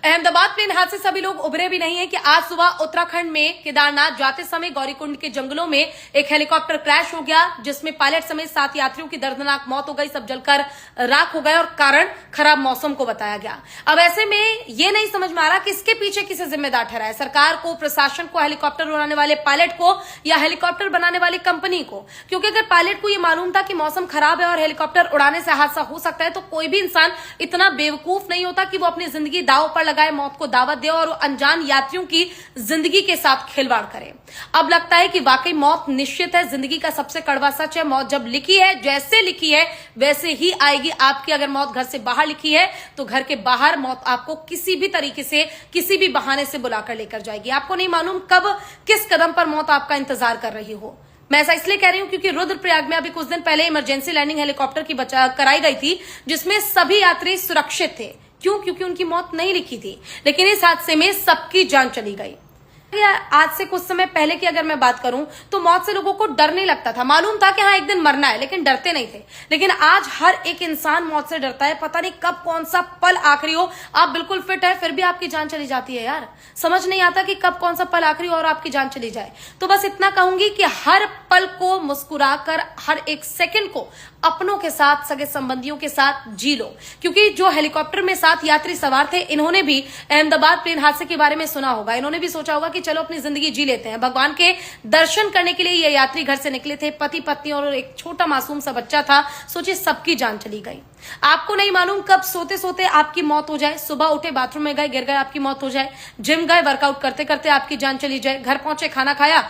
Ahmedabad plane हादसे से सभी लोग उभरे भी नहीं है कि आज सुबह उत्तराखंड में केदारनाथ जाते समय गौरीकुंड के जंगलों में एक हेलीकॉप्टर क्रैश हो गया, जिसमें पायलट समेत 7 यात्रियों की दर्दनाक मौत हो गई। सब जलकर राख हो गए और कारण खराब मौसम को बताया गया। अब ऐसे में ये नहीं समझ में आ रहा कि इसके पीछे किसे जिम्मेदार ठहराए, सरकार को, प्रशासन को, हेलीकॉप्टर उड़ाने वाले पायलट को या हेलीकॉप्टर बनाने वाली कंपनी को। क्योंकि अगर पायलट को यह मालूम था कि मौसम खराब है और हेलीकॉप्टर उड़ाने से हादसा हो सकता है, तो कोई भी इंसान इतना बेवकूफ नहीं होता कि वो अपनी जिंदगी दांव पर लगाए, मौत को दावत दे और अनजान यात्रियों की जिंदगी के साथ खिलवाड़ करे। अब लगता है कि वाकई मौत निश्चित है, जिंदगी का सबसे कड़वा सच है। मौत जब लिखी है, जैसे लिखी है वैसे ही आएगी। आपकी अगर मौत घर से बाहर लिखी है तो घर के बाहर मौत आपको किसी भी तरीके से, किसी भी बहाने से बुलाकर लेकर जाएगी। आपको नहीं मालूम कब किस कदम पर मौत आपका इंतजार कर रही हो। मैं ऐसा इसलिए कह रही हूं क्योंकि रुद्रप्रयाग में अभी कुछ दिन पहले इमरजेंसी लैंडिंग हेलीकॉप्टर की कराई गई थी, जिसमें सभी यात्री सुरक्षित थे। क्यों? क्योंकि उनकी मौत नहीं लिखी थी। लेकिन इस हादसे में सबकी जान चली गई। आज से कुछ समय पहले की अगर मैं बात करूं तो मौत से लोगों को डर नहीं लगता था। मालूम था कि हाँ एक दिन मरना है, लेकिन डरते नहीं थे। लेकिन आज हर एक इंसान मौत से डरता है। पता नहीं कब कौन सा पल आखिरी हो। आप बिल्कुल फिट है फिर भी आपकी जान चली जाती है। यार समझ नहीं आता कि कब कौन सा पल आखिरी हो और आपकी जान चली जाए। तो बस इतना कहूंगी कि हर पल को मुस्कुराकर, हर एक सेकंड को अपनों के साथ, सगे संबंधियों के साथ जी लो। क्योंकि जो हेलीकॉप्टर में 7 यात्री सवार थे, इन्होंने भी अहमदाबाद प्लेन हादसे के बारे में सुना होगा। इन्होंने भी सोचा होगा कि चलो अपनी जिंदगी जी लेते हैं। भगवान के दर्शन करने के लिए ये यात्री घर से निकले थे। पति पत्नी और एक छोटा मासूम सा बच्चा था। सोचिए सबकी जान चली गई। आपको नहीं मालूम कब सोते सोते आपकी मौत हो जाए। सुबह उठे, बाथरूम में गए, गिर गए, आपकी मौत हो जाए। जिम गए, वर्कआउट करते करते आपकी जान चली जाए। घर पहुंचे, खाना खाया,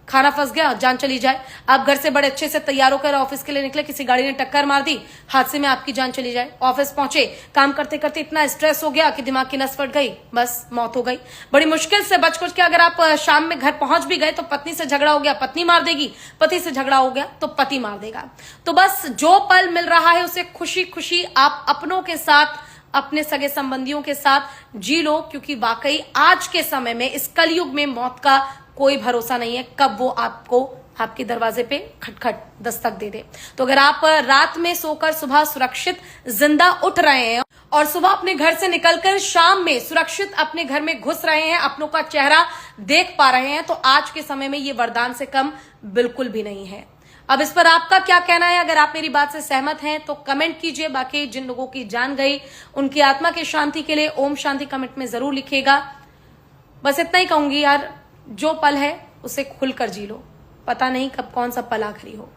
खाना फंस गया, जान चली जाए। आप घर से बड़े अच्छे से तैयार होकर ऑफिस के लिए निकले, किसी गाड़ी ने टक्कर मार दी, हादसे में आपकी जान चली जाए। ऑफिस पहुंचे, काम करते करते इतना स्ट्रेस हो गया कि दिमाग की नस फट गई, बस मौत हो गई। बड़ी मुश्किल से बच कुछ के अगर आप शाम में घर पहुंच भी गए तो पत्नी से झगड़ा हो गया, पत्नी मार देगी। पति से झगड़ा हो गया तो पति मार देगा। तो बस जो पल मिल रहा है उसे खुशी खुशी आप अपनों के साथ, अपने सगे संबंधियों के साथ जी लो। क्योंकि वाकई आज के समय में, इस कलयुग में मौत का कोई भरोसा नहीं है कब वो आपको आपके दरवाजे पे खटखट दस्तक दे दे। तो अगर आप रात में सोकर सुबह सुरक्षित जिंदा उठ रहे हैं और सुबह अपने घर से निकलकर शाम में सुरक्षित अपने घर में घुस रहे हैं, अपनों का चेहरा देख पा रहे हैं, तो आज के समय में ये वरदान से कम बिल्कुल भी नहीं है। अब इस पर आपका क्या कहना है? अगर आप मेरी बात से सहमत हैं तो कमेंट कीजिए। बाकी जिन लोगों की जान गई उनकी आत्मा की शांति के लिए ओम शांति कमेंट में जरूर लिखिएगा। बस इतना ही कहूंगी यार, जो पल है उसे खुलकर जी लो। पता नहीं कब कौन सा पल आखिरी हो।